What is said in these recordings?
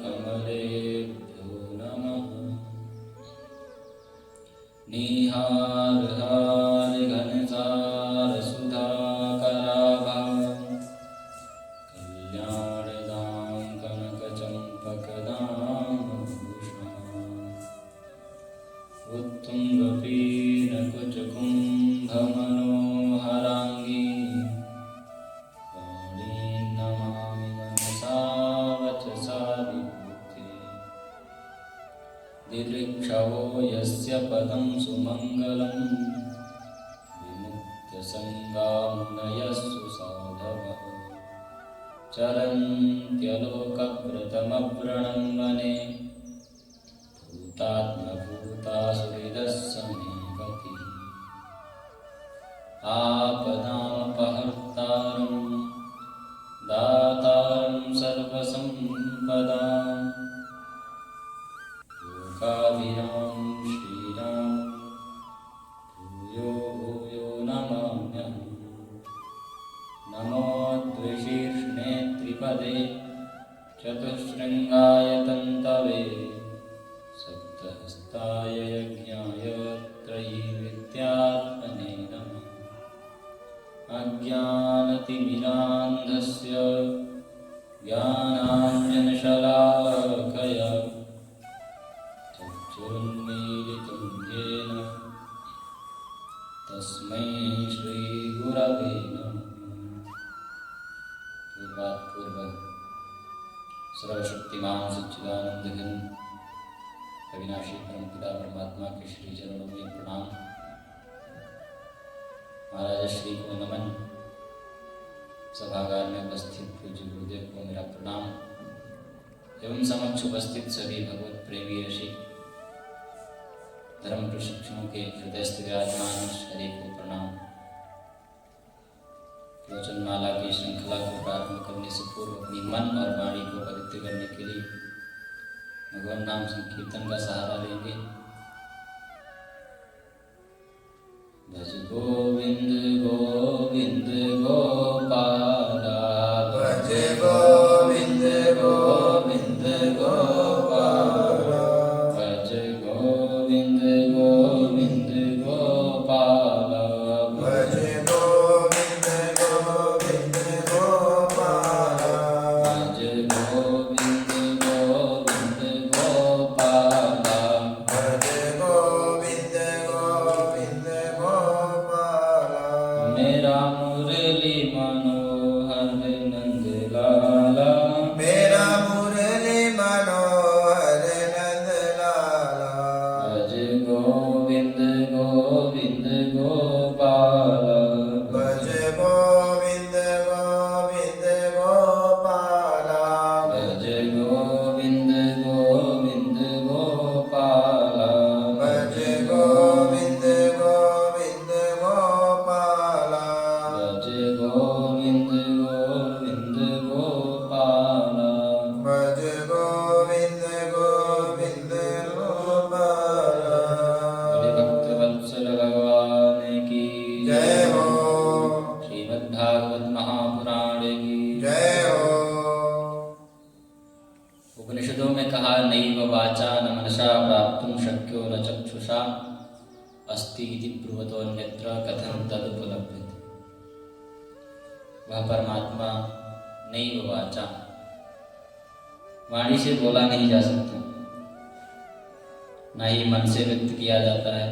कमलेभ्यो नमः। निहार हार घनसार सुधाकराभा कल्याणदां कनकचम्पकदां भूषणाम् उत्तुङ्गपीनकुचकुम्भमनोहराङ्गी वाणीं नमामि मनसा वचसा विभूते। दिदृक्षवो यस्य पदं सुमङ्गलं विमुक्तसङ्गामुनयः सुसाधवः चरन्त्यलोकव्रतमव्रणं वने भूतात्मभूतासुहृदः मे गतिः। आपदामपहर्तारं दातारं सर्वसम्पदां लोकाभिरामं श्रीराम भूयो भूयो नमाम्यहम्। नमो द्विशीर्ष्णे त्रिपदे चतुःशृङ्गाय तन्तवे सप्तहस्ताय यज्ञाय त्रयीविद्यात्मने नमः। अज्ञानतिमिरान्धस्य ज्ञानाञ्जनशलाकया चक्षुरुन्मीलितं येन तस्मै श्रीगुरवे नमः। पूर्वात्पूर्वं सर्वशक्तिमान सच्चिदानंद घन अविनाशी परमपिता परमात्मा के श्री चरणों में प्रणाम। महाराज श्री को नमन। सभागार में उपस्थित पूज्य गुरुदेव को मेरा प्रणाम एवं समक्ष उपस्थित सभी भगवत प्रेमी ऋषि धर्म प्रशिक्षकों के हृदयस्थ विराजमान शरीर को प्रणाम। वचनमाला की श्रृंखला को प्रारंभ करने से पूर्व अपनी मन और वाणी को पवित्र करने के लिए भगवान नाम संकीर्तन का सहारा लेंगे। भज गोविंद गोविंद गोपाला भज गोविंद गोविंद गोपाला भज गोविंद गोविंद गोपाला भज गोविंद गोविंद गोपाला भज गोविंद गोविंद गोपाला भज गोविंद गोविंद गोपाला। मेरा मुरली मनोहर नंद लाला मेरा मुरली मनोहर नंद लाला भज गोविंद गोविंद गोपाला भज गोविंद गोविंद गोपाला भज गोविंद गोविंद गोपाला भज गोविंद गोविंद गोपाला भज गोविंद गोविंद गोपाला भज गोविंद गोविंद गोपाला। बड़े भक्त वत्सल भगवान की जय हो। श्रीमद्भागवत महापुराण की जय हो। उपनिषदों में कहा नैव वाचा न मनसा प्राप्तुं शक्यो न चक्षुषा अस्ति इति ब्रुवतोऽन्यत्र कथं तदुपलभ्यते। वह परमात्मा नैव वाचा वाणी से बोला नहीं जा सकता, ना ही मन से व्यक्त किया जाता है,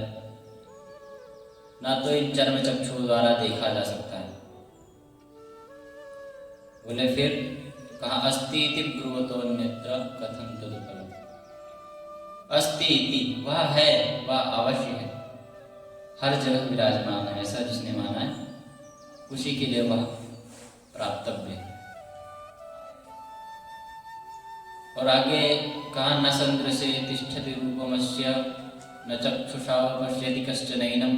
ना तो इन चर्म चक्षु द्वारा देखा जा सकता है। बोले फिर कहा अस्ति इति ब्रुवतोऽन्यत्र कथं तदुपलभ्यते। अस्ति इति वह है, वह अवश्य है, हर जगह विराजमान है। ऐसा जिसने माना है उसी के लिए वह प्राप्तव्य है। और आगे कहा न सन्दृशे तिष्ठति रूपमस्य न चक्षुषा पश्यति कश्चनैनं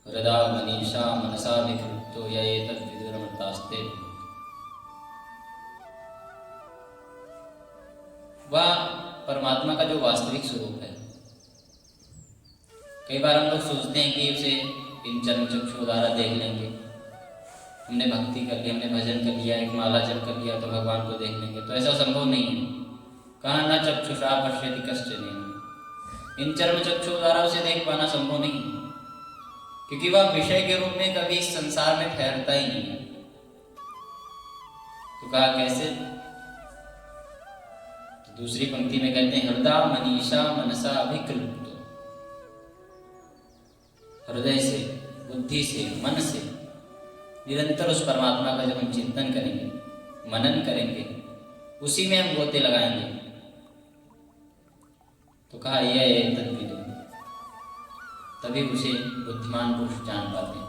हृदा मनीषा मनसा विकृतो य एतद्विदुरमृतास्ते। वह परमात्मा का जो वास्तविक स्वरूप है। कई बार हम लोग सोचते हैं कि उसे इन चर्म चक्षु द्वारा देख लेंगे, हमने भक्ति कर ली, हमने भजन कर लिया, एक माला जप कर लिया तो भगवान को देख लेंगे, तो ऐसा संभव नहीं है। कहाँ न चक्षुषा पश्यति कश्चन, इन चर्म चक्षु द्वारा उसे देख पाना संभव नहीं है, क्योंकि वह विषय के रूप में कभी इस संसार में ठहरता ही नहीं है। तो कहा कैसे? तो दूसरी पंक्ति में कहते हैं हृदय मनीषा मनसा अभिक्लुप्त, हृदय से, बुद्धि से, मन से निरंतर उस परमात्मा का जब हम चिंतन करेंगे, मनन करेंगे, उसी में हम गोते लगाएंगे, तो कहा यह तद्विदो, तभी उसे बुद्धिमान पुरुष जान पाते हैं।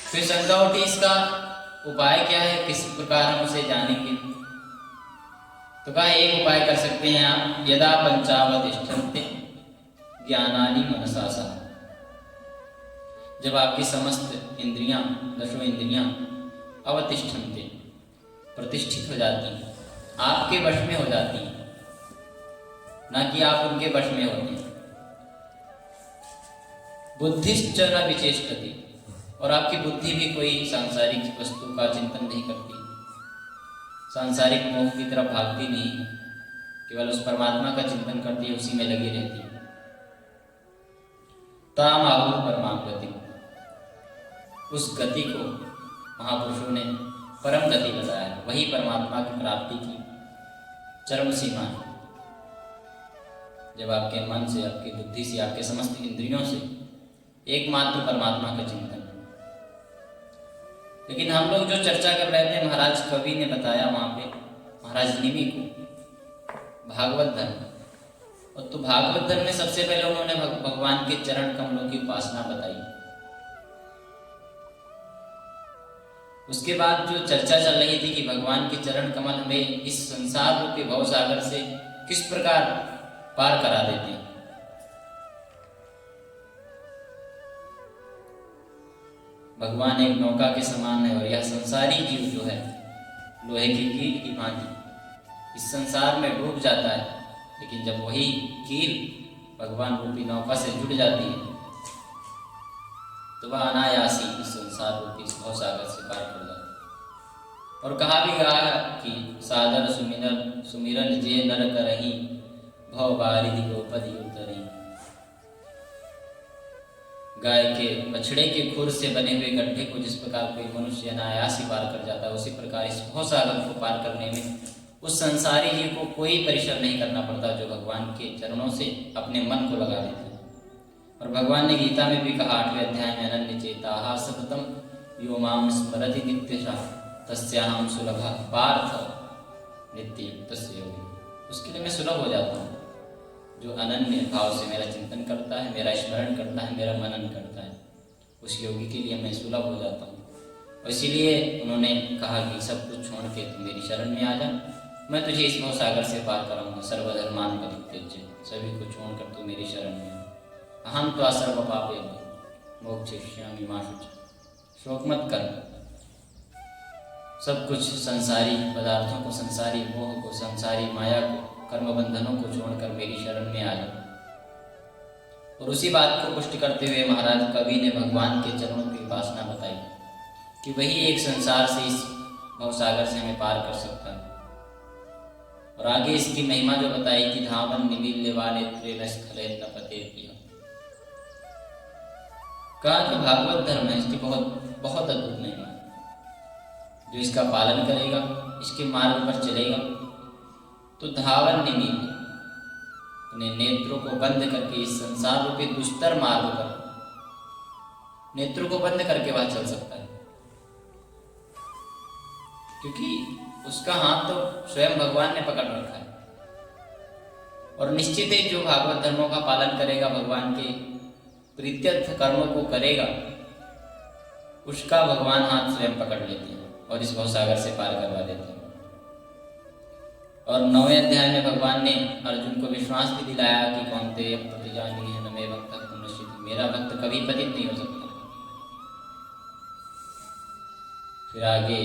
फिर शंका उठी इसका उपाय क्या है, किस प्रकार हम उसे जानेंगे? तो कहा एक उपाय कर सकते हैं आप, यदा पंचावतिष्ठन्ते ज्ञानानि मनसा सह, जब आपकी समस्त इंद्रियां, दशों इंद्रियां अवतिष्ठन्ते प्रतिष्ठित हो जाती हैं, आपके वश में हो जाती हैं, ना कि आप उनके वश में होते हैं। बुद्धिश्च न विचेष्टति, और आपकी बुद्धि भी कोई सांसारिक वस्तु का चिंतन नहीं करती, सांसारिक मोह की तरफ भागती नहीं, केवल उस परमात्मा का चिंतन करती है, उसी में लगी रहती है। ताम आहु परमाम गति, उस गति को महापुरुषों ने परम गति बताया, वही परमात्मा की प्राप्ति की चरम सीमा है। जब आपके मन से, आपकी बुद्धि से, आपके समस्त इंद्रियों से एकमात्र परमात्मा का चिंतन। लेकिन हम लोग जो चर्चा कर रहे थे, महाराज कवि ने बताया वहां पे, महाराज निमि को भागवत धर्म, और तो भागवत धर्म में सबसे पहले उन्होंने भगवान के चरण कमलों की उपासना बताई। उसके बाद जो चर्चा चल रही थी कि भगवान के चरण कमल हमें इस संसार रूपी भव सागर से किस प्रकार पार करा देते हैं। भगवान एक नौका के समान है, और यह संसारी जीव जो है लोहे की कील की भांति इस संसार में डूब जाता है, लेकिन जब वही कील भगवान रूपी नौका से जुड़ जाती है तो वह अनायासी इस संसार रूपी भव सागर से पार कर जाता है। और कहा भी गया कि सादर सुमिरन जे नर करही, भव बारिधि गोपदि उतरी। गाय के बछड़े के खुर से बने हुए गड्ढे को जिस प्रकार कोई मनुष्य अनायास ही पार कर जाता है, उसी प्रकार इस भव सागर को पार करने में उस संसारी जीव को कोई परिश्रम नहीं करना पड़ता, जो भगवान के चरणों से अपने मन को लगा देते हैं। और भगवान ने गीता में भी कहा 8वें अध्याय में, अनन्य चेताः सततं यो मां स्मरति नित्यशः तस्याहं सुलभः पार्थ नित्ययुक्तस्य योगी। उसके लिए मैं सुलभ हो जाता हूँ, जो अनन्य भाव से मेरा चिंतन करता है, मेरा स्मरण करता है, मेरा मनन करता है, उस योगी के लिए मैं सुलभ हो जाता हूँ। और इसीलिए उन्होंने कहा कि सब कुछ छोड़ के तुम मेरी शरण में आ जा, मैं तुझे इस भव सागर से पार कराऊंगा। सर्वधर्मान परित्यज्य, सभी को छोड़कर तू मेरी शरण में आ। अहम त्वा सर्व पापेभ्यो मोक्षयिष्यामि मा शुचि, शोक मत कर। सब कुछ संसारी पदार्थों को, संसारी मोह को, संसारी माया को, कर्म बंधनों को छोड़कर मेरी शरण में आ जाओ। और उसी बात को पुष्टि करते हुए महाराज कवि ने भगवान के चरणों की उपासना बताई कि वही एक संसार से, इस भव सागर से हमें पार कर सकता है। और आगे इसकी महिमा जो बताई कि धावन निमील्य वाले त्रेन स्खले तपते प्रिय। कहा जो भागवत धर्म है, इसकी बहुत बहुत अद्भुत महिमा है। जो इसका पालन करेगा, इसके मार्ग पर चलेगा, तो धावन निमील, अपने नेत्रों को बंद करके इस संसार रूपी दुस्तर मार्ग पर नेत्रों को बंद करके वह चल सकता है, क्योंकि उसका हाथ तो स्वयं भगवान ने पकड़ रखा है। और निश्चित ही जो भागवत धर्मों का पालन करेगा, भगवान के प्रीत्यर्थ कर्मों को करेगा, उसका भगवान हाथ स्वयं पकड़ लेते हैं और इस भव सागर से पार करवा देते हैं। और 9वें अध्याय में भगवान ने अर्जुन को विश्वास भी दिलाया कि कौन्तेय प्रतिजानी है न मे भक्तः पुनश्चित्, मेरा भक्त कभी पतित नहीं हो सकता। फिर आगे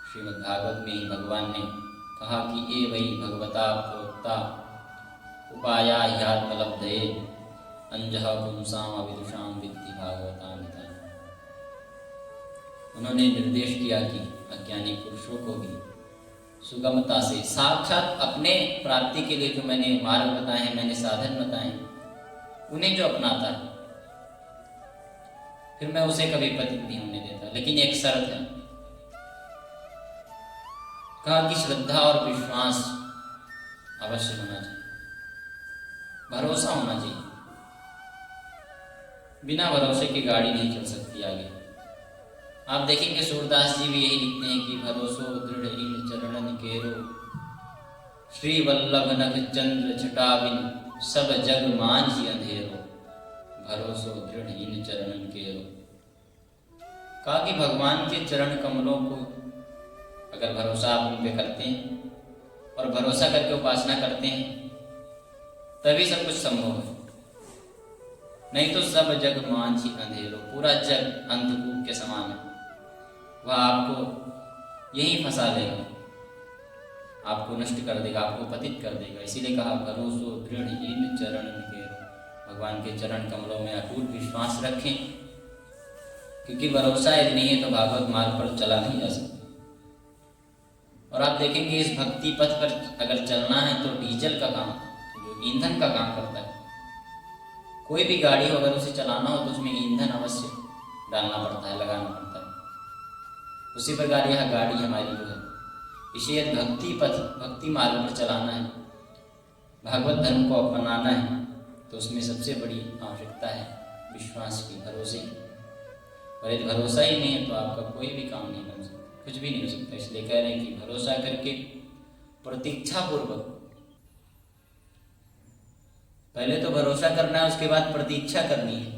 श्रीमद् भागवत में ही भगवान ने कहा कि ए वही भगवता प्रोक्ता उपाया ह्यात्मलब्धये अंजः पुंसाम अविदुषाम विद्धि भागवतामिता। उन्होंने निर्देश किया कि अज्ञानी पुरुषों को भी सुगमता से साक्षात अपने प्राप्ति के लिए जो मैंने मार्ग बताए हैं, मैंने साधन बताए हैं, उन्हें जो अपनाता है फिर मैं उसे कभी पतित नहीं होने देता। लेकिन एक शर्त है, कहा कि श्रद्धा और विश्वास अवश्य होना चाहिए, भरोसा होना चाहिए। बिना भरोसे की गाड़ी नहीं चल सकती आगे। आप देखेंगे सूरदास जी भी यही लिखते हैं कि भरोसो दृढ़ इन चरणन केरो, श्री वल्लभ नख चंद्र छटाविन सब जग मांझी अंधेरो, भरोसो दृढ़ इन चरणन केरो। कहा कि भगवान के चरण कमलों को अगर भरोसा आप उन पे करते हैं और भरोसा करके उपासना करते हैं तभी सब कुछ संभव है, नहीं तो सब जग मांझी अंधेरो, पूरा जग अंधकूप के समान है, वह आपको यही फंसा लेगा, आपको नष्ट कर देगा, आपको पतित कर देगा। इसीलिए कहा भरोसो दृढ़ इन चरणन केरो, भगवान के चरण कमलों में अटूट विश्वास रखें, क्योंकि भरोसा यदि नहीं है तो भागवत मार्ग पर चला नहीं जा सकता। और आप देखेंगे इस भक्ति पथ पर अगर चलना है तो डीजल का काम, जो ईंधन का काम करता है, कोई भी गाड़ी हो अगर उसे चलाना हो तो उसमें ईंधन अवश्य डालना पड़ता है, लगाना पड़ता है। उसी प्रकार यह गाड़ी हमारी जो है, इसे भक्ति पथ, भक्ति मार्ग पर चलाना है, भागवत धर्म को अपनाना है, तो उसमें सबसे बड़ी आवश्यकता है विश्वास की, भरोसे की। और यदि भरोसा ही नहीं है तो आपका कोई भी काम नहीं बन सकता, कुछ भी नहीं हो सकता। इसलिए कह रहे हैं कि भरोसा करके प्रतीक्षा पूर्वक, पहले तो भरोसा करना है, उसके बाद प्रतीक्षा करनी है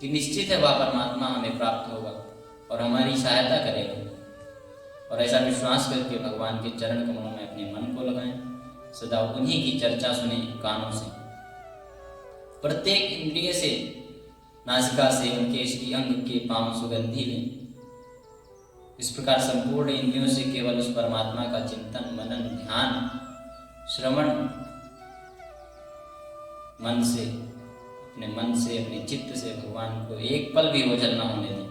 कि निश्चित है वह परमात्मा हमें प्राप्त होगा और हमारी सहायता करेगा। और ऐसा विश्वास करके भगवान के चरण कमलों में अपने मन को लगाएं, सदा उन्हीं की चर्चा सुने कानों से, प्रत्येक इंद्रिय से, नासिका से उनके श्री अंग के पांव सुगंधी लें। इस प्रकार संपूर्ण इंद्रियों से केवल उस परमात्मा का चिंतन, मनन, ध्यान, श्रवण, मन से, अपने मन से, अपने चित्त से भगवान को एक पल भी ओझल न होने दें।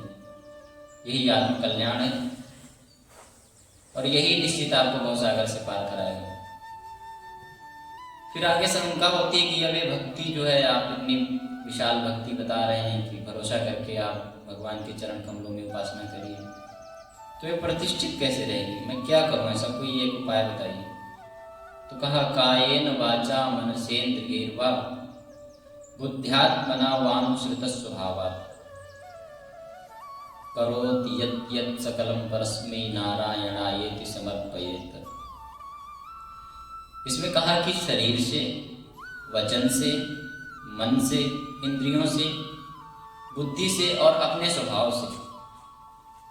यही आत्म कल्याण है और यही निश्चित आपको भवसागर से पार कराएगा। फिर आगे शंका होती है कि अबे भक्ति जो है, आप इतनी विशाल भक्ति बता रहे हैं कि भरोसा करके आप भगवान के चरण कमलों में उपासना करिए, तो ये प्रतिष्ठित कैसे रहेगी? मैं क्या करूं? ऐसा कोई एक उपाय बताइए। तो कहा कायेन वाचा मनसेन्द्रियैर्वा बुद्ध्यात्मना वानुसृत स्वभावात् करोति यत् यत् सकलं परस्मै नारायणायेति समर्पयेत्। इसमें कहा कि शरीर से, वचन से, मन से, इंद्रियों से, बुद्धि से और अपने स्वभाव से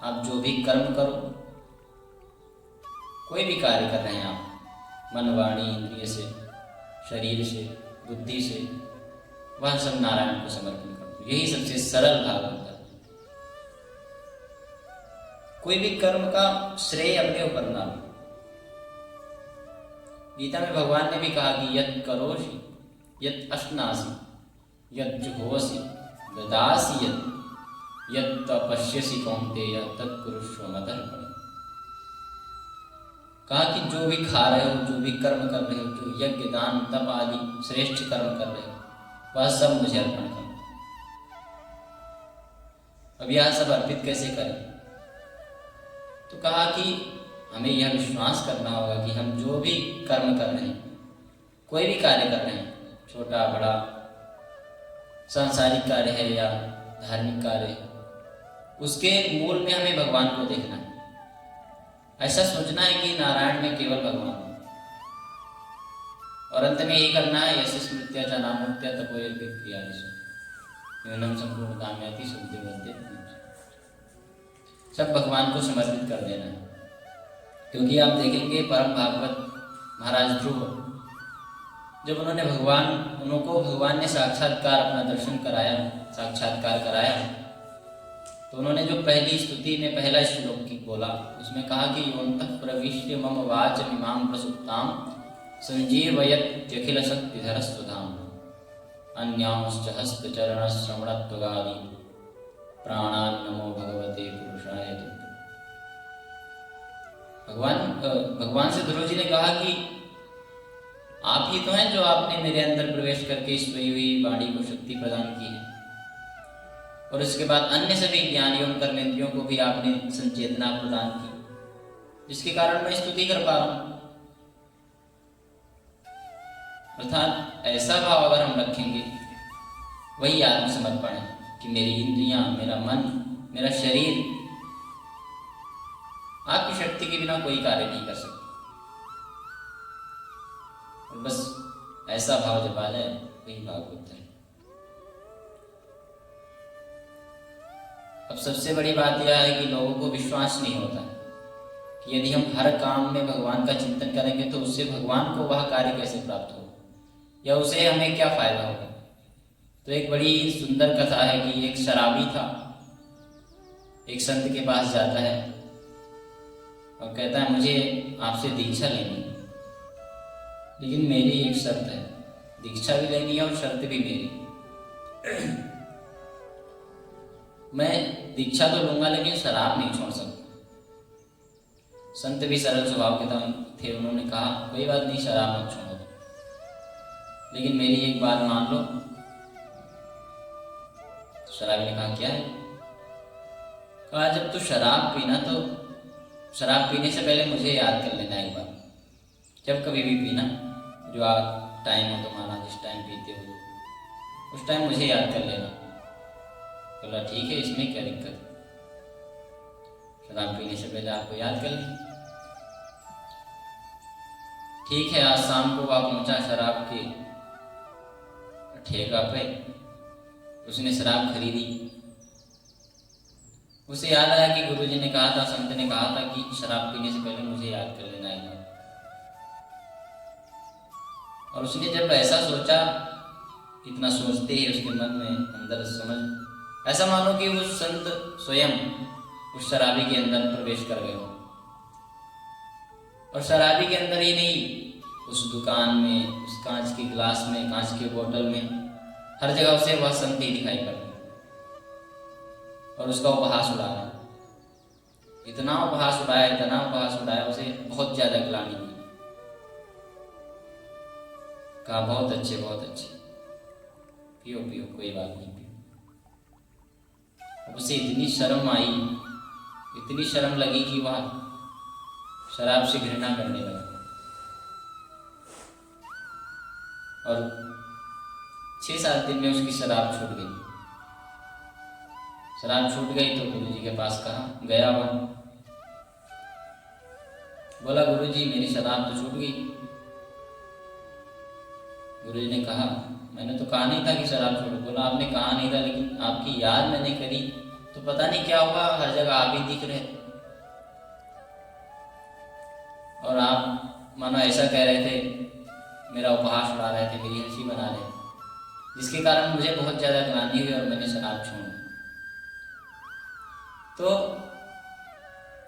आप जो भी कर्म करो, कोई भी कार्य कर रहे हैं आप, मन, वाणी, इंद्रिय से, शरीर से, बुद्धि से, वह सब नारायण को समर्पण कर दो। यही सबसे सरल भाव होता है। कोई भी कर्म का श्रेय अपने ऊपर ना लो। गीता में भगवान ने भी कहा कि यत् करोषि यत् अश्नासि यत् जुहोसि ददासि यत् तपस्यसि कौन्तेय तत्कुरुष्व मदर्पणम्। कहा कि जो भी खा रहे हो, जो भी कर्म कर रहे हो, जो यज्ञ, दान, तप आदि श्रेष्ठ कर्म कर रहे हो, वह सब मुझे अर्पण करो। अब यह सब अर्पित कैसे करें? तो कहा कि हमें यह विश्वास करना होगा कि हम जो भी कर्म कर रहे हैं, कोई भी कार्य कर रहे हैं, छोटा बड़ा, सांसारिक कार्य है या धार्मिक कार्य है, उसके मूल में हमें भगवान को देखना है। ऐसा सोचना है कि नारायण में केवल भगवान है। और अंत में यही करना है, यस्य स्मृत्या च नामोक्त्या तपोयज्ञक्रियादिषु न्यूनं संपूर्ण कामयाति शुद्धि। सब भगवान को समर्पित कर देना है। क्योंकि आप देखेंगे परम भागवत महाराज ध्रुव, जब उनको भगवान ने साक्षात्कार, अपना दर्शन कराया, साक्षात्कार कराया, तो उन्होंने जो पहली स्तुति में पहला श्लोक की बोला, उसमें कहा कि योऽन्तः प्रविश्य मम वाचमिमां प्रसुप्तां संजीवयत्यखिल शक्तिधरस्वधाम। अन्यांश्च हस्तचरणश्रवणत्वगादि प्राणान् नमो भगवते पुरुषाय तुभ्यम्। भगवान से ध्रुव जी ने कहा कि आप ही तो हैं जो आपने मेरे अंदर प्रवेश करके इस सोई हुई वाणी को शक्ति प्रदान की है, और उसके बाद अन्य सभी ज्ञान एवं कर्मेंद्रियों को भी आपने संचेतना प्रदान की, जिसके कारण मैं स्तुति कर पा रहा हूं। अर्थात ऐसा भाव अगर हम रखेंगे, वही आत्मसमर्पण है कि मेरी इंद्रियां, मेरा मन, मेरा शरीर आपकी शक्ति के बिना कोई कार्य नहीं कर सकता। और बस ऐसा भाव जब आ जाए, वही भाव होता है। अब सबसे बड़ी बात यह है कि लोगों को विश्वास नहीं होता कि यदि हम हर काम में भगवान का चिंतन करेंगे तो उससे भगवान को वह कार्य कैसे प्राप्त हो, या उसे हमें क्या फायदा होगा। तो एक बड़ी सुंदर कथा है कि एक शराबी था, एक संत के पास जाता है और कहता है मुझे आपसे दीक्षा लेनी है, लेकिन मेरी एक शर्त है, दीक्षा भी लेनी है और शर्त भी मेरी। मैं दीक्षा तो लूंगा लेकिन शराब नहीं छोड़ सकता। संत भी सरल स्वभाव के थे, उन्होंने कहा कोई बात नहीं, शराब मत छोड़ो, लेकिन मेरी एक बात मान लो। शराबी ने कहा क्या है? कहा जब तू शराब पीना तो शराब पीने से पहले मुझे याद कर लेना एक बार। जब कभी भी पीना, जो आप टाइम हो तुम्हारा, जिस टाइम पीते हो उस टाइम मुझे याद कर लेना। बोला ठीक है, इसमें क्या दिक्कत? शराब पीने से पहले आपको याद कर लें। ठीक है, आज शाम को वह पहुंचा शराब के ठेका पे, उसने शराब खरीदी। उसे याद आया कि गुरुजी ने कहा था, संत ने कहा था कि शराब पीने से पहले मुझे याद कर लेना है। और उसने जब ऐसा सोचा, इतना सोचते ही उसके मन में अंदर समझ, ऐसा मानो कि वो संत स्वयं उस शराबी के अंदर प्रवेश कर गए। और शराबी के अंदर ही नहीं, उस दुकान में, उस कांच के गिलास में, कांच के बोतल में, हर जगह उसे वह संत ही दिखाई पड़ा और उसका उपहास उड़ा रहा। इतना उपहास उड़ाया, इतना उपहास उड़ाया, उसे बहुत ज्यादा ग्लानि हुई। कहा बहुत अच्छे, बहुत अच्छे, पियो पियो, कोई बात नहीं, पियो। उसे इतनी शर्म आई, इतनी शर्म लगी कि वह शराब से घृणा करने लगा। और 6-7 दिन में उसकी शराब छूट गई। शराब छूट गई तो गुरु जी के पास गया वह। बोला गुरुजी मेरी शराब तो छूट गई। गुरुजी ने कहा मैंने तो कहा नहीं था कि शराब छोड़ो। बोला आपने कहा नहीं था, लेकिन आपकी याद मैंने करी तो पता नहीं क्या हुआ, हर जगह आप ही दिख रहे और आप मानो ऐसा कह रहे थे, मेरा उपहास उड़ा रहे थे, मेरी हंसी बना रहे थे, जिसके कारण मुझे बहुत ज्यादा ग्लानि हुई और मैंने शराब छोड़ी। तो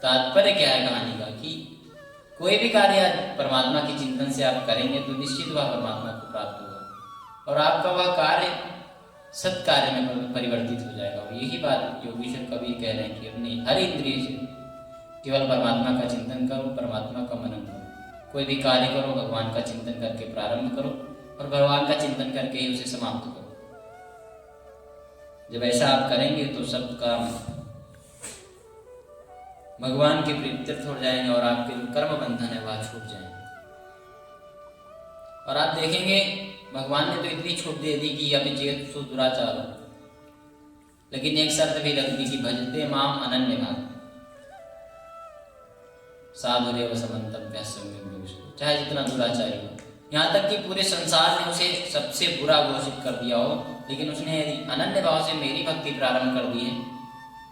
तात्पर्य क्या है कहानी का कि कोई भी कार्य परमात्मा के चिंतन से आप करेंगे तो निश्चित वह परमात्मा को प्राप्त होगा और आपका वह कार्य सत्कार्य में परिवर्तित हो जाएगा। और यही बात योगीश्वर कबीर कह रहे हैं कि अपनी हर इंद्रिय से केवल परमात्मा का चिंतन करो, परमात्मा का मनन करो। कोई भी कार्य करो, भगवान का चिंतन करके प्रारंभ करो और भगवान का चिंतन करके ही उसे समाप्त करो। जब ऐसा आप करेंगे तो सब काम भगवान के प्रीत्यर्थ हो जाएंगे और आपके जो कर्म बंधन है वह छूट जाएंगे। और आप देखेंगे भगवान ने तो इतनी छूट दे दी कि अभी चेत दुराचार हो, लेकिन एक शर्त भी रख दी कि भजते माम अनन्य भाग साधुरेव समन्तव्य सम्यक, चाहे जितना दुराचारी हो। यहाँ तक कि पूरे संसार ने उसे सबसे बुरा घोषित कर दिया हो, लेकिन उसने यदि अनन्य भाव से मेरी भक्ति प्रारंभ कर दी है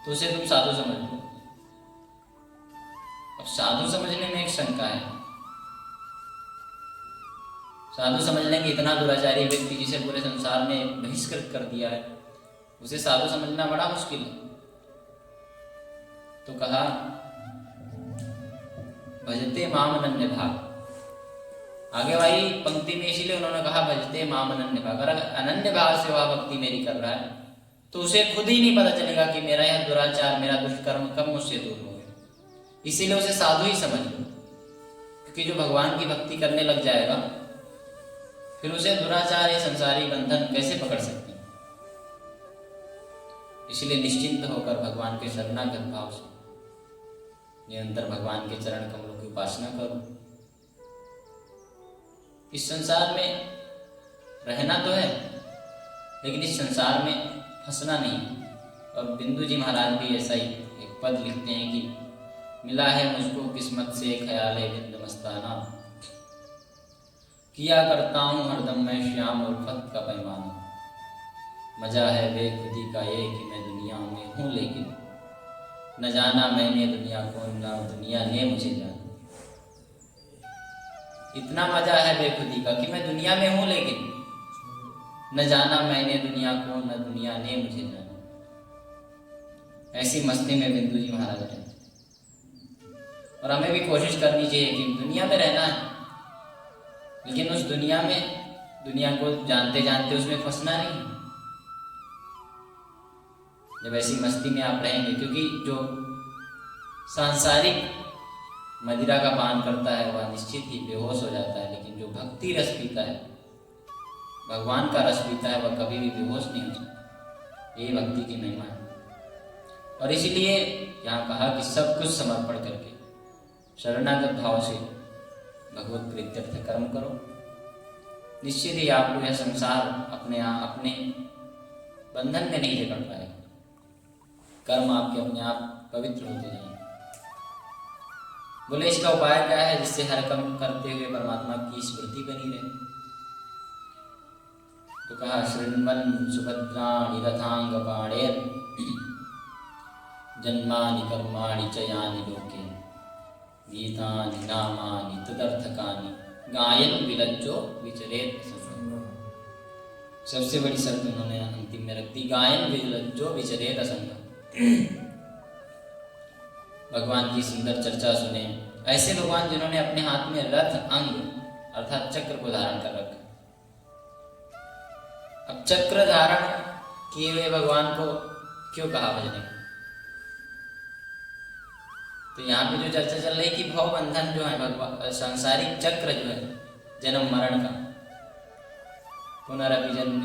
तो उसे तुम साधु समझ लो। अब साधु समझने में एक शंका है। साधु समझ लेंगे इतना दुराचारी व्यक्ति जिसे पूरे संसार ने बहिष्कृत कर दिया है, उसे साधु समझना बड़ा मुश्किल है। तो कहा भजते माम अनन्य भाग, आगे वाली पंक्ति में इसीलिए उन्होंने कहा भजते माम अनन्य भाव। अगर अनन्य भाव से वह भक्ति मेरी कर रहा है तो उसे खुद ही नहीं पता चलेगा कि मेरा यह दुराचार, मेरा दुष्कर्म कब मुझसे दूर हो गया। इसीलिए उसे साधु ही समझ लो, क्योंकि जो भगवान की भक्ति करने लग जाएगा फिर उसे दुराचार या संसारी बंधन कैसे पकड़ सकते हैं। इसलिए निश्चिंत होकर भगवान के शरणागत भाव से निरंतर भगवान के चरण कमलों की उपासना करो। इस संसार में रहना तो है, लेकिन इस संसार में फंसना नहीं। और बिंदु जी महाराज भी ऐसा ही एक पद लिखते हैं कि मिला है मुझको किस्मत से ख्याल है बिंद मस्ताना, किया करता हूँ हरदम मैं श्याम उल्फत का पैमाना। मजा है बेखुदी का ये कि मैं दुनिया में हूँ, लेकिन न जाना मैंने दुनिया को, न दुनिया ने मुझे जाना। इतना मजा है बेखुदी का कि मैं दुनिया में हूँ, लेकिन न जाना मैंने दुनिया को, न दुनिया ने मुझे जाना। ऐसी मस्ती में बिंदु जी महाराज रहते। और हमें भी कोशिश करनी चाहिए कि दुनिया में रहना है, लेकिन उस दुनिया में दुनिया को जानते जानते उसमें फंसना नहीं। जब ऐसी मस्ती में आप रहेंगे, क्योंकि जो सांसारिक मदिरा का पान करता है वह निश्चित ही बेहोश हो जाता है, लेकिन जो भक्ति रस पीता है, भगवान का रस पीता है, वह कभी भी बेहोश नहीं हो सकता। यही भक्ति की महिमा है। और इसीलिए यहाँ कहा कि सब कुछ समर्पण करके शरणागत भाव से भगवत प्रीत्यर्थ कर्म करो। निश्चित ही आपको यह संसार अपने बंधन में नहीं जकड़ पाएगा। कर्म आपके अपने आप पवित्र होते जाएंगे। बोले इसका उपाय क्या है जिससे हर कर्म करते हुए परमात्मा की स्मृति बनी रहे? तो कहा शृण्वन् सुभद्राणि रथांग पाणेर जन्मानि कर्माणि च यानि लोके गीतानि नामानि तदर्थकानि गायन विलज्जो विचरेत। सबसे बड़ी शर्त उन्होंने अंतिम में रख दी, गायन विलज्जो विचरेत असंग। भगवान की सुंदर चर्चा सुने। ऐसे भगवान जिन्होंने अपने हाथ में रथ अंग अर्थात चक्र को धारण कर रखा। अब चक्र धारण किए हुए भगवान को क्यों कहा भजने? तो यहाँ पे जो चर्चा चल रही कि भव बंधन जो है भगवान सांसारिक चक्र जो है जन्म मरण का, पुनरपि जननम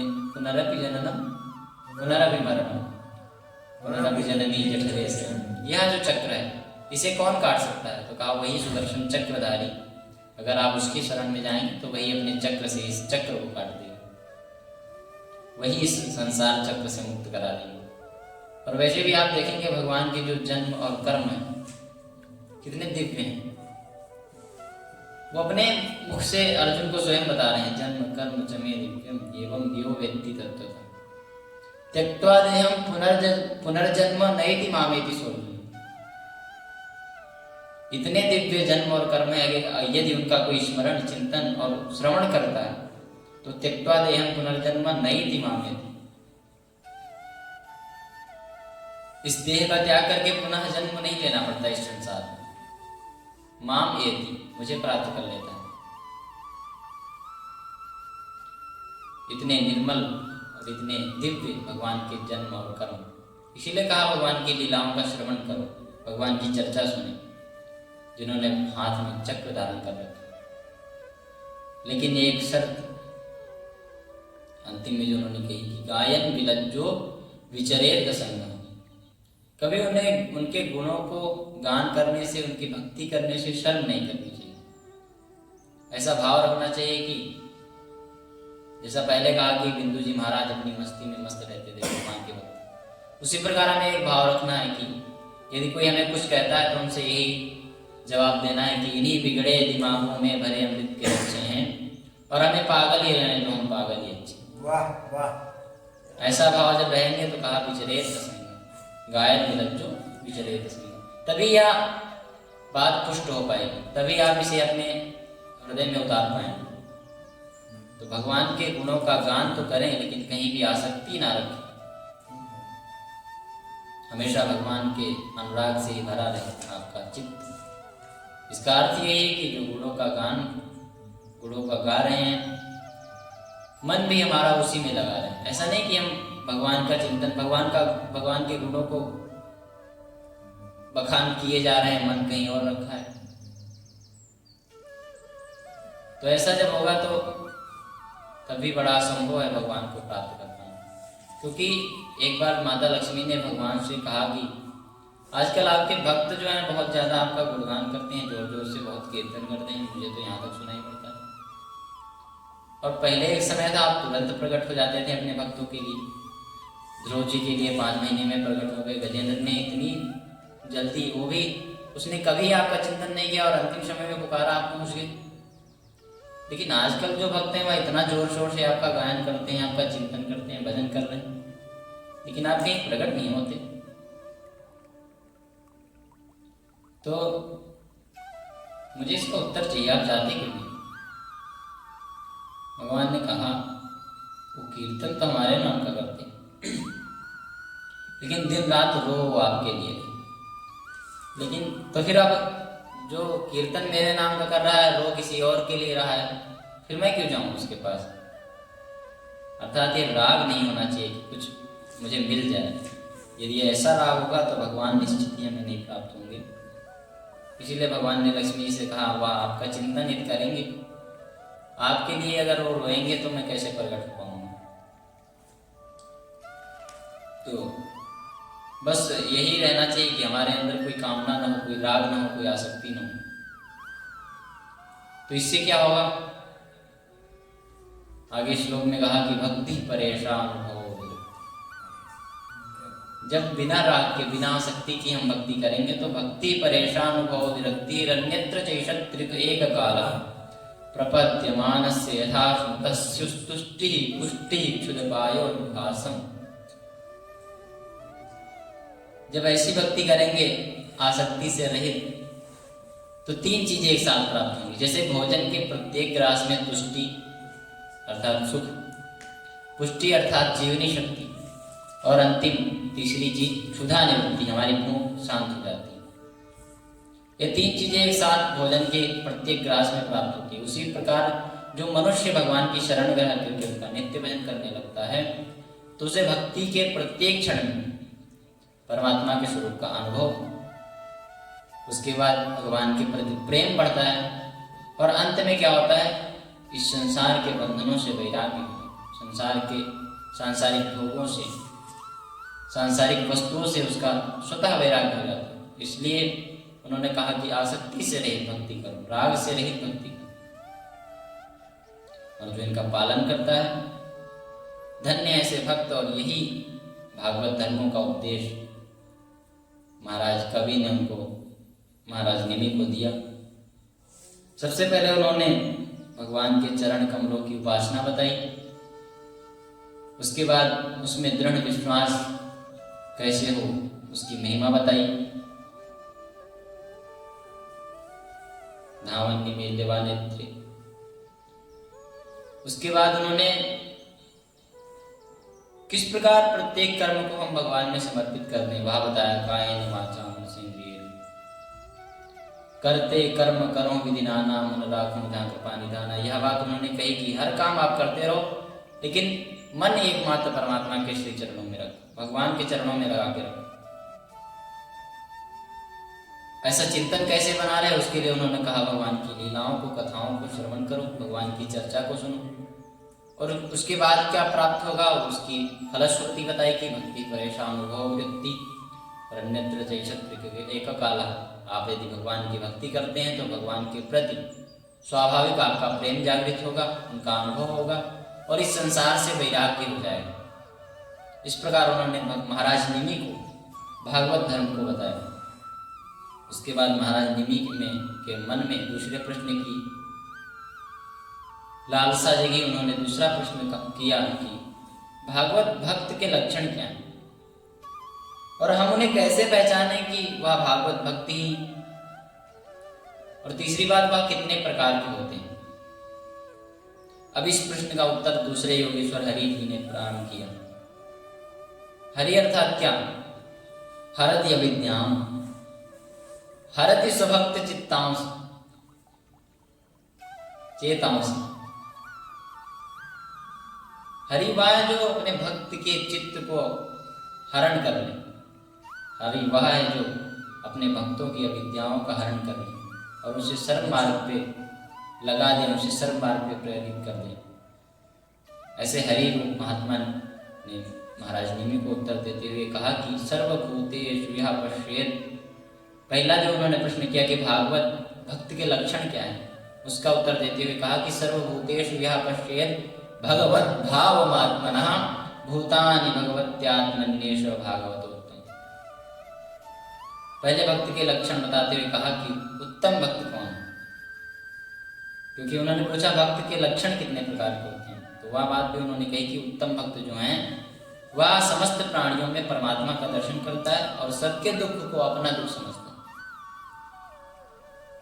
पुनरपि मरणम पुनरपि जननी जठरे से, यह जो चक्र है इसे कौन काट सकता है? तो कहा वही सुदर्शन चक्रधारी। अगर आप उसकी शरण में जाएंगे तो वही अपने चक्र से इस चक्र को काट देगा, वही इस संसार चक्र से मुक्त करा देगा। और वैसे भी आप देखेंगे भगवान के जो जन्म और कर्म है कितने दिव्य हैं। वो अपने मुख से अर्जुन को स्वयं बता रहे हैं, जन्म कर्म च मे दिव्यम एवं यो वेत्ति तत्त्वतः त्यक्त्वा देहं पुनर्जन्म नैति मामेति सोर्जुन। इतने दिव्य जन्म और कर्म है, यदि उनका कोई स्मरण चिंतन और श्रवण करता है तो त्यक्त्वा देहं पुनर्जन्म नैति मामेति, इस देह का त्याग करके पुनः जन्म नहीं लेना पड़ता इस संसार में। माम एति, मुझे प्राप्त कर लेता है। इतने निर्मल और इतने दिव्य भगवान के जन्म और कर्म, इसीलिए कहा भगवान की लीलाओं का श्रवण करो, भगवान की चर्चा सुने, जिन्होंने हाथ में चक्र धारण कर रखा। लेकिन एक शर्त अंतिम में जो उन्होंने कही कि गायन विलज्जो विचरेत संगम, कभी उन्हें उनके गुणों को गान करने से, उनकी भक्ति करने से शर्म नहीं करनी चाहिए। ऐसा भाव रखना चाहिए कि जैसा पहले कहा कि बिंदु जी महाराज अपनी मस्ती में मस्त रहते थे भगवान के वक्त, उसी प्रकार हमें एक भाव रखना है कि यदि कोई हमें कुछ कहता है तो हमसे यही जवाब देना है कि इन्हीं बिगड़े दिमागों में भरे अमृत के अच्छे हैं, और हमें पागल ही रहने तो हम पागल ही अच्छे। वाह वाह। ऐसा भाव जब रहेंगे तो कहा विचरेत गायन विलज्जो विचरेत संगम, तभी यह बात पुष्ट हो पाएगी, तभी आप इसे अपने हृदय में उतार पाएंगे। तो भगवान के गुणों का गान तो करें, लेकिन कहीं भी आसक्ति ना रखें, हमेशा भगवान के अनुराग से ही भरा रहे आपका चित्त। इसका अर्थ यही है कि जो गुणों का गान, गुणों का गा रहे हैं, मन भी हमारा उसी में लगा रहे हैं। ऐसा नहीं कि हम भगवान का चिंतन, भगवान के गुणों को बखान किए जा रहे हैं, मन कहीं और रखा है। तो ऐसा जब होगा तो तभी बड़ा असंभव है भगवान को प्राप्त कर पाना। क्योंकि एक बार माता लक्ष्मी ने भगवान से कहा कि आजकल आपके भक्त जो हैं बहुत ज़्यादा आपका गुणगान करते हैं, जोर जोर से बहुत कीर्तन करते हैं, मुझे तो यहाँ तक सुनाई पड़ता है। और पहले एक समय था आप तुरंत प्रकट हो जाते थे अपने भक्तों के लिए। ध्रुव जी के लिए 5 महीने में प्रकट हो गए। गजेंद्र ने इतनी जल्दी, वो भी उसने कभी आपका चिंतन नहीं किया और अंतिम समय में पुकारा आप पहुँच गए। लेकिन आजकल जो भक्त हैं वह इतना जोर शोर से आपका गायन करते हैं, आपका चिंतन करते हैं, भजन कर रहे हैं, लेकिन आप कहीं प्रकट नहीं होते। तो मुझे इसका उत्तर चाहिए, आप जाते क्यों नहीं? भगवान ने कहा वो कीर्तन तो हमारे नाम का करते हैं, लेकिन दिन रात रो आपके लिए। लेकिन तो फिर अब जो कीर्तन मेरे नाम का कर रहा है, रो किसी और के लिए रहा है, फिर मैं क्यों जाऊं उसके पास? अर्थात ये राग नहीं होना चाहिए कि कुछ मुझे मिल जाए। यदि ऐसा राग होगा तो भगवान निश्चित ही हमें नहीं प्राप्त होंगे। इसीलिए भगवान ने लक्ष्मी से कहा वह आपका चिंतन हित करेंगे, आपके लिए अगर वो रोएंगे तो मैं कैसे प्रकट हो पाऊंगा। तो बस यही रहना चाहिए कि हमारे अंदर कोई कामना ना हो, कोई राग ना हो, कोई आसक्ति ना हो। तो इससे क्या होगा? आगे श्लोक में कहा कि भक्ति परेशान हो। जब बिना राग के, बिना आसक्ति की हम भक्ति करेंगे तो भक्ति परेशान हो विरक्ति रन्यत्र चैषत्रिक एक काल प्रपद्यमानस्य यथा तस्युस्तुष्टि पुष्टि क्षुदपायोर्भासम्। जब ऐसी भक्ति करेंगे आसक्ति से रहित, तो 3 चीजें एक साथ प्राप्त होंगी। जैसे भोजन के प्रत्येक ग्रास में तुष्टि अर्थात सुख, पुष्टि अर्थात जीवनी शक्ति, और अंतिम तीसरी चीज क्षुधा निवृत्ति, हमारी भूख शांत हो जाती है। ये 3 चीजें एक साथ भोजन के प्रत्येक ग्रास में प्राप्त होती है। उसी प्रकार जो मनुष्य भगवान की शरण ग्रहण करके उनका नित्य भजन करने लगता है तो उसे भक्ति के प्रत्येक क्षण में परमात्मा के स्वरूप का अनुभव, उसके बाद भगवान के प्रति प्रेम बढ़ता है, और अंत में क्या होता है? इस संसार के बंधनों से वैराग्य, संसार के सांसारिक भोगों से, सांसारिक वस्तुओं से उसका स्वतः वैराग्य हो जाता है। इसलिए उन्होंने कहा कि आसक्ति से रहित भक्ति करो, राग से रहित भक्ति करो, और जो इनका पालन करता है धन्य ऐसे भक्त। और यही भागवत धर्मों का उपदेश महाराज कवि ने उनको, महाराज निमि को दिया। सबसे पहले उन्होंने भगवान के चरण कमलों की उपासना बताई, उसके बाद उसमें दृढ़ विश्वास कैसे हो उसकी महिमा बताई। धावन्य मील्यवा नेत्रे। उसके बाद उन्होंने किस प्रकार प्रत्येक कर्म को हम भगवान में समर्पित कर दें वह बताया। कायेन वाचा मनसेन्द्रियेण करते कर्म करो विधि नाना मन राखो जहाँ कृपा निधाना। यह बात उन्होंने कही कि हर काम आप करते रहो, लेकिन मन एकमात्र परमात्मा के श्री चरणों में रखो, भगवान के चरणों में लगा के रखो। ऐसा चिंतन कैसे बना रहे उसके लिए उन्होंने कहा भगवान की लीलाओं को, कथाओं को श्रवण करो, भगवान की चर्चा को सुनो, और उसके बाद क्या प्राप्त होगा उसकी फलश्रुति बताई कि भक्ति परेशान अनुभव व्यक्ति अन्यत्र चैषत्रिक एक काला। आप यदि भगवान की भक्ति करते हैं तो भगवान के प्रति स्वाभाविक आपका प्रेम जागृत होगा, उनका अनुभव होगा, और इस संसार से वैराग्य हो जाएगा। इस प्रकार उन्होंने महाराज निमि को भागवत धर्म को बताया। उसके बाद महाराज निमि के मन में दूसरे प्रश्न की लालसा जगी। उन्होंने दूसरा प्रश्न किया कि भागवत भक्त के लक्षण क्या हैं और हम उन्हें कैसे पहचानें कि वह भागवत भक्ति ही, और तीसरी बात वह कितने प्रकार के होते हैं। अब इस प्रश्न का उत्तर दूसरे योगेश्वर हरि जी ने प्रदान किया। हरि अर्थात क्या? हरति अविद्याम, हरति स्वभक्त चित्तांश। चेतांसी। हरि वह जो अपने भक्त के चित्त को हरण कर ले, हरि वह है जो अपने भक्तों की अविद्याओं का हरण कर ले और उसे सर्व मार्ग पे लगा दे, उसे सर्व मार्ग पे प्रेरित कर दे। ऐसे हरि रूप महात्मा ने महाराज निमि को उत्तर देते हुए कहा कि सर्वभूतेषु यः पश्येत्। पहला जो उन्होंने प्रश्न किया कि भागवत भक्त के लक्षण क्या है, उसका उत्तर देते हुए कहा कि सर्वभूतेषु यः पश्येत् भगवत भावमात्मनः भूतानि भगवत्यात्मन्येष भागवतोत्तम। पहले भक्त के लक्षण बताते हुए कहा कि उत्तम भक्त कौन है, क्योंकि उन्होंने पूछा भक्त के लक्षण कितने प्रकार के होते हैं, तो वह बात भी उन्होंने कही कि उत्तम भक्त जो हैं वह समस्त प्राणियों में परमात्मा का दर्शन करता है और सबके दुख को अपना दुख समझता है।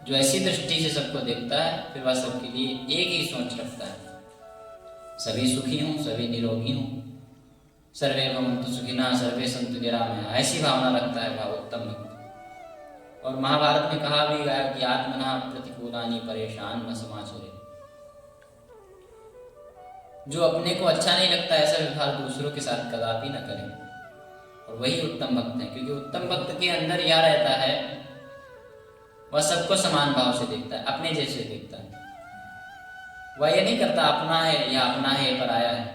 जो ऐसी दृष्टि से सबको देखता है फिर वह सबके लिए एक ही सोच रखता है, सभी सुखी हों, सभी निरोगी हों, सर्वे भवन्तु सुखिनः सर्वे सन्तु निरामयाः, ऐसी भावना रखता है वह उत्तम भक्त। और महाभारत में कहा भी गया कि आत्मनः प्रतिकूलानि परेशान न समाचरे। जो अपने को अच्छा नहीं लगता ऐसा व्यवहार दूसरों के साथ कदापि न करें, और वही उत्तम भक्त है। क्योंकि उत्तम भक्त के अंदर यह रहता है, वह सबको समान भाव से देखता है, अपने जैसे देखता है। वह ये नहीं करता अपना है या अपना है पराया है।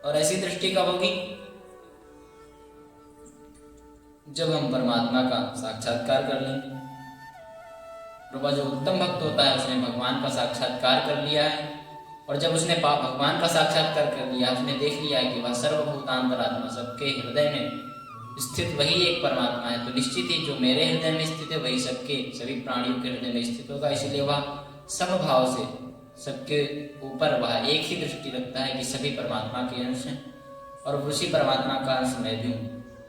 और ऐसी दृष्टि कब होगी? जब हम परमात्मा का साक्षात्कार कर लेंगे। प्रभा जो उत्तम भक्त होता है उसने भगवान का साक्षात्कार कर लिया है, और जब उसने भगवान का साक्षात्कार कर लिया, उसने देख लिया है कि वह सर्वभूतांतरात्मा, सबके हृदय में स्थित वही एक परमात्मा है, तो निश्चित ही जो मेरे हृदय में स्थित है वही सबके सभी प्राणियों के हृदय में स्थित होगा। इसलिए वह समभाव से सबके ऊपर वह एक ही दृष्टि रखता है कि सभी परमात्मा के अंश हैं और उसी परमात्मा का अंश मैं भी हूँ।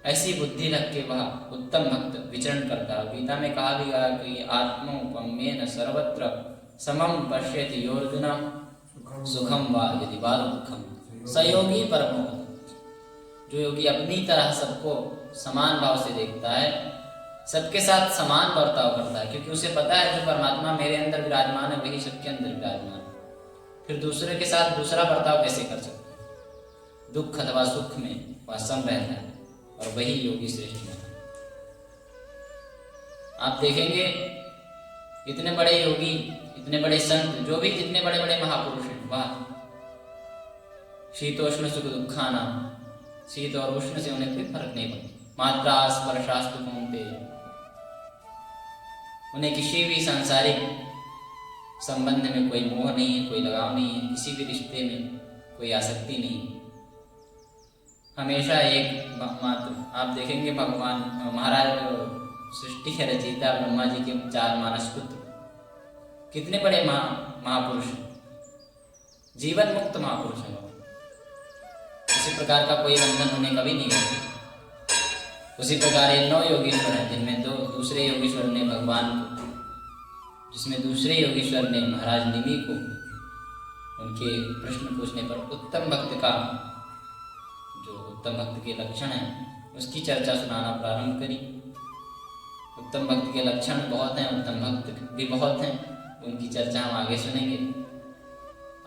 ऐसी बुद्धि रख के वह उत्तम भक्त विचरण करता है। गीता में कहा भी गया कि आत्मोपम्येन सर्वत्र समम पश्यति यो अर्जुन सुखम वा यदि वा दुःखम स योगी परमो। जो योगी अपनी तरह सबको समान भाव से देखता है, सबके साथ समान बर्ताव करता है, क्योंकि उसे पता है जो परमात्मा मेरे अंदर विराजमान है वही सबके अंदर विराजमान है, फिर दूसरे के साथ दूसरा बर्ताव कैसे कर सकता है? दुख अथवा सुख में वह सम रहता है और वही योगी श्रेष्ठ है। आप देखेंगे इतने बड़े योगी, इतने बड़े संत, जो भी जितने बड़े बड़े महापुरुष हैं, वह शीतोष्ण सुख दुखाना, शीत और उष्ण से उन्हें कोई फर्क नहीं पड़ता। मात्रा स्पर्शास्तु कौन्तेय, उन्हें किसी भी सांसारिक संबंध में कोई मोह नहीं है, कोई लगाव नहीं है, किसी भी रिश्ते में कोई आसक्ति नहीं है, हमेशा एक मात्र। आप देखेंगे भगवान महाराज सृष्टि के रचयिता ब्रह्मा जी के 4 मानस पुत्र कितने बड़े महापुरुष, जीवन मुक्त महापुरुष हैं। किसी प्रकार का कोई बंधन उन्हें कभी नहीं है। उसी प्रकार ये 9 योगेश्वर हैं, जिनमें दूसरे योगेश्वर ने भगवान को, जिसमें दूसरे योगेश्वर ने महाराज निमि को उनके प्रश्न पूछने पर उत्तम भक्त का, जो उत्तम भक्त के लक्षण हैं उसकी चर्चा सुनाना प्रारंभ करी। उत्तम भक्त के लक्षण बहुत हैं, उत्तम भक्त भी बहुत हैं, उनकी चर्चा हम आगे सुनेंगे।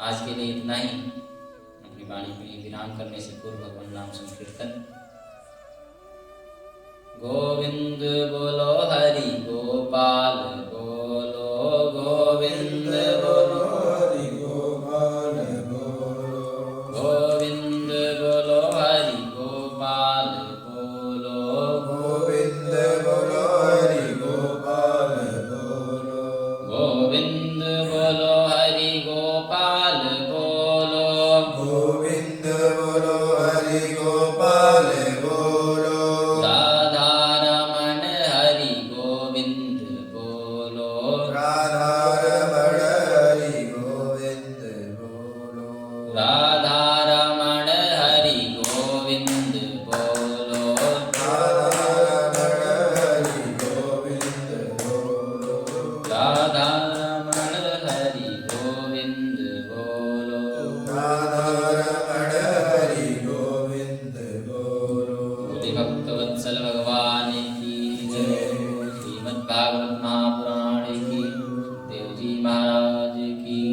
आज के लिए इतना ही। अपनी वाणी में विराम करने से पूर्व भगवान नाम संकीर्तन। गोविंद बोलो हरि गोपाल बोलो, गोविंद बोलो हरि गोपाल बोलो, गोविंद बोलो हरि गोपाल बोलो, गोविंद बोलो हरि गोपाल बोलो, गोविंद बोलो हरि गोपाल बोलो, गोविंद बोलो हरि गोपाल बोलो, भक्तवत्सल भगवान की जय। श्रीमद् भागवत महापुराण की, देव जी महाराज महाराज की